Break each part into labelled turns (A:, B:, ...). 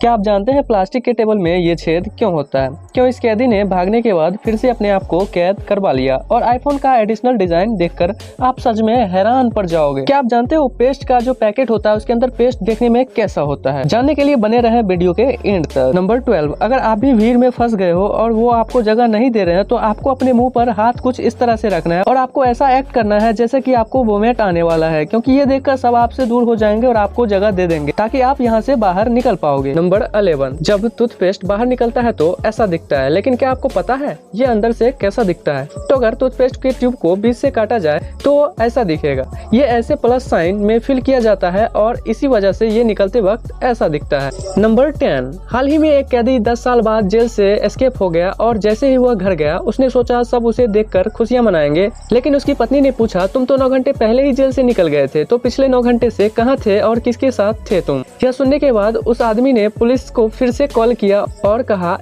A: क्या आप जानते हैं प्लास्टिक के टेबल में ये छेद क्यों होता है? क्यों इस कैदी ने भागने के बाद फिर से अपने आप को कैद करवा लिया? और आईफोन का एडिशनल डिजाइन देखकर आप सच में हैरान पड़ जाओगे। क्या आप जानते हो पेस्ट का जो पैकेट होता है उसके अंदर पेस्ट देखने में कैसा होता है? जानने के लिए बने रहे वीडियो के एंड तक। नंबर 12, अगर आप भी भीड़ में फंस गए हो और वो आपको जगह नहीं दे रहे हैं तो आपको अपने मुंह पर हाथ कुछ इस तरह से रखना है और आपको ऐसा एक्ट करना है जैसे कि आपको वोमिट आने वाला है, क्योंकि ये देखकर सब आपसे दूर हो जाएंगे और आपको जगह दे देंगे ताकि आप यहाँ से बाहर निकल पाओगे। नंबर 11, जब टूथपेस्ट बाहर निकलता है तो ऐसा दिखता है, लेकिन क्या आपको पता है ये अंदर से कैसा दिखता है? तो अगर टूथपेस्ट के ट्यूब को बीच से काटा जाए तो ऐसा दिखेगा। ये ऐसे प्लस साइन में फिल किया जाता है और इसी वजह से ये निकलते वक्त ऐसा दिखता है। नंबर 10, हाल ही में एक कैदी 10 साल बाद जेल से एस्केप हो गया और जैसे ही वह घर गया उसने सोचा सब उसे देखकर खुशियां मनाएंगे, लेकिन उसकी पत्नी ने पूछा तुम तो 9 घंटे पहले ही जेल से निकल गए थे, तो पिछले 9 घंटे से कहाँ थे और किसके साथ थे तुम? यह सुनने के बाद उस आदमी ने पुलिस को फिर से कॉल किया और कहा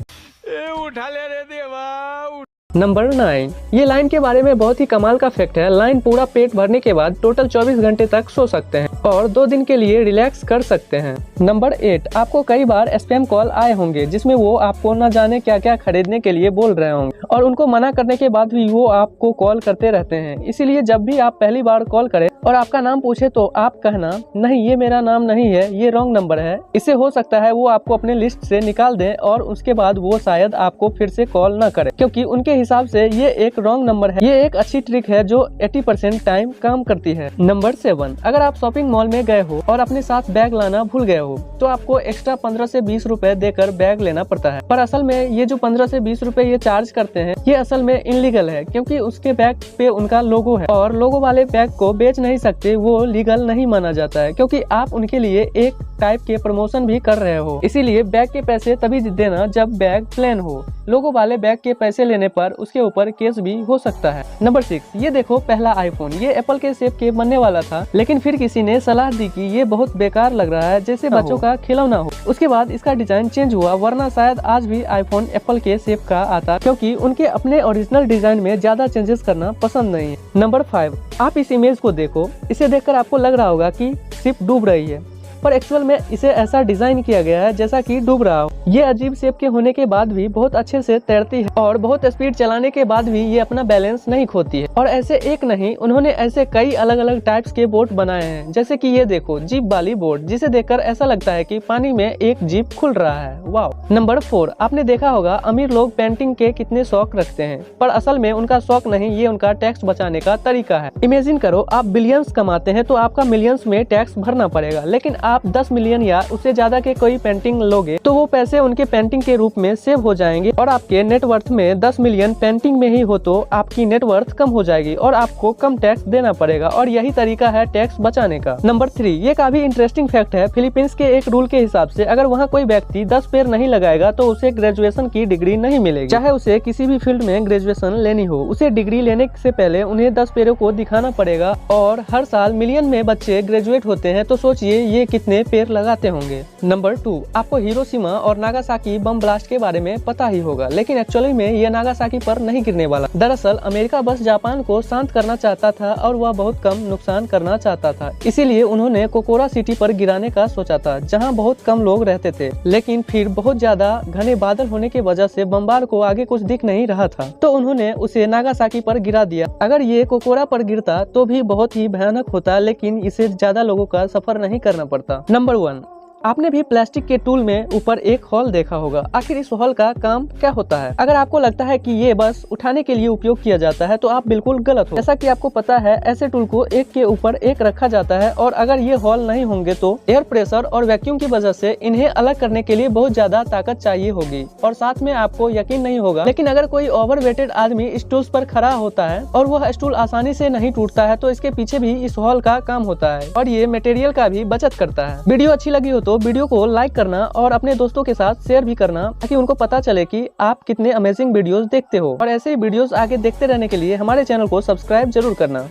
B: उठा ले रे देवा।
A: नंबर 9, ये लाइन के बारे में बहुत ही कमाल का फैक्ट है। लाइन पूरा पेट भरने के बाद टोटल 24 घंटे तक सो सकते हैं और 2 दिन के लिए रिलैक्स कर सकते हैं। नंबर 8, आपको कई बार स्पैम कॉल आए होंगे जिसमें वो आपको न जाने क्या क्या खरीदने के लिए बोल रहे होंगे और उनको मना करने के बाद भी वो आपको कॉल करते रहते हैं। इसीलिए जब भी आप पहली बार कॉल करें और आपका नाम पूछे तो आप कहना नहीं ये मेरा नाम नहीं है, ये रॉन्ग नंबर है। इससे हो सकता है वो आपको अपने लिस्ट से निकाल दें और उसके बाद वो शायद आपको फिर से कॉल न करे, क्योंकि उनके हिसाब से ये एक रॉन्ग नंबर है। ये एक अच्छी ट्रिक है जो 80% टाइम काम करती है। नंबर 7, अगर आप शॉपिंग मॉल में गए हो और अपने साथ बैग लाना भूल गए हो तो आपको एक्स्ट्रा 15 से 20 रुपए देकर बैग लेना पड़ता है। पर असल में ये जो 15 से 20 रुपए ये चार्ज करते हैं ये असल में इनलीगल है, क्योंकि उसके बैग पे उनका लोगो है और लोगो वाले बैग को बेच नहीं सकते, वो लीगल नहीं माना जाता है, क्योंकि आप उनके लिए एक टाइप के प्रमोशन भी कर रहे हो। इसीलिए बैग के पैसे तभी देना जब बैग प्लेन हो। लोगो वाले बैग के पैसे लेने पर उसके ऊपर केस भी हो सकता है। नंबर 6, ये देखो पहला आईफोन, ये एप्पल के शेप के बनने वाला था, लेकिन फिर किसी ने सलाह दी कि ये बहुत बेकार लग रहा है, जैसे बच्चों का खिलौना हो। उसके बाद इसका डिजाइन चेंज हुआ, वरना शायद आज भी आईफोन एप्पल के शेप का आता, क्योंकि उनके अपने ओरिजिनल डिजाइन में ज्यादा चेंजेस करना पसंद नहीं है। नंबर 5, आप इस इमेज को देखो, इसे देखकर आपको लग रहा होगा कि शिप डूब रही है, पर एक्चुअल में इसे ऐसा डिजाइन किया गया है जैसा कि डूब रहा हो। ये अजीब शेप के होने के बाद भी बहुत अच्छे से तैरती है और बहुत स्पीड चलाने के बाद भी ये अपना बैलेंस नहीं खोती है। और ऐसे एक नहीं, उन्होंने ऐसे कई अलग अलग टाइप्स के बोट बनाए हैं, जैसे कि ये देखो जीप वाली बोट, जिसे देखकर ऐसा लगता है कि पानी में एक जीप खुल रहा है। वाह। नंबर 4, आपने देखा होगा अमीर लोग पेंटिंग के कितने शौक रखते हैं, पर असल में उनका शौक नहीं, ये उनका टैक्स बचाने का तरीका है। इमेजिन करो आप बिलियंस कमाते हैं तो आपका मिलियंस में टैक्स भरना पड़ेगा, लेकिन आप 10 मिलियन या उससे ज्यादा के कोई पेंटिंग लोगे तो वो पैसे उनके पेंटिंग के रूप में सेव हो जाएंगे और आपके नेटवर्थ में 10 मिलियन पेंटिंग में ही हो तो आपकी नेटवर्थ कम हो जाएगी और आपको कम टैक्स देना पड़ेगा, और यही तरीका है टैक्स बचाने का। नंबर 3, ये काफी इंटरेस्टिंग फैक्ट है। फिलीपींस के एक रूल के हिसाब से अगर वहाँ कोई व्यक्ति 10 पेड़ नहीं लगाएगा तो उसे ग्रेजुएशन की डिग्री नहीं मिलेगी, चाहे उसे किसी भी फील्ड में ग्रेजुएशन लेनी हो। उसे डिग्री लेने से पहले उन्हें 10 पेड़ों को दिखाना पड़ेगा और हर साल मिलियन में बच्चे ग्रेजुएट होते हैं, तो सोचिए ये कितने पेड़ लगाते होंगे। नंबर 2, आपको हिरोशिमा और नागासाकी बम ब्लास्ट के बारे में पता ही होगा, लेकिन एक्चुअली में ये नागासाकी पर नहीं गिरने वाला। दरअसल अमेरिका बस जापान को शांत करना चाहता था और वह बहुत कम नुकसान करना चाहता था, इसीलिए उन्होंने कोकोरा सिटी पर गिराने का सोचा था, जहां बहुत कम लोग रहते थे। लेकिन फिर बहुत ज्यादा घने बादल होने की वजह से बमबार को आगे कुछ दिख नहीं रहा था, तो उन्होंने उसे नागासाकी पर गिरा दिया। अगर ये कोकोरा पर गिरता तो भी बहुत ही भयानक होता, लेकिन इसे ज्यादा लोगों का सफर नहीं करना पड़ता। नंबर 1, आपने भी प्लास्टिक के टूल में ऊपर एक हॉल देखा होगा। आखिर इस हॉल का काम क्या होता है? अगर आपको लगता है कि ये बस उठाने के लिए उपयोग किया जाता है तो आप बिल्कुल गलत हो। जैसा कि आपको पता है ऐसे टूल को एक के ऊपर एक रखा जाता है और अगर ये हॉल नहीं होंगे तो एयर प्रेशर और वैक्यूम की वजह से इन्हें अलग करने के लिए बहुत ज्यादा ताकत चाहिए होगी और साथ में आपको यकीन नहीं होगा, लेकिन अगर कोई ओवरवेटेड आदमी स्टूल पर खड़ा होता है और वह स्टूल आसानी से नहीं टूटता है तो इसके पीछे भी इस हॉल का काम होता है और ये मटेरियल का भी बचत करता है। वीडियो अच्छी लगी हो तो वीडियो को लाइक करना और अपने दोस्तों के साथ शेयर भी करना, ताकि उनको पता चले कि आप कितने अमेजिंग वीडियोस देखते हो। और ऐसे ही वीडियोस आगे देखते रहने के लिए हमारे चैनल को सब्सक्राइब जरूर करना।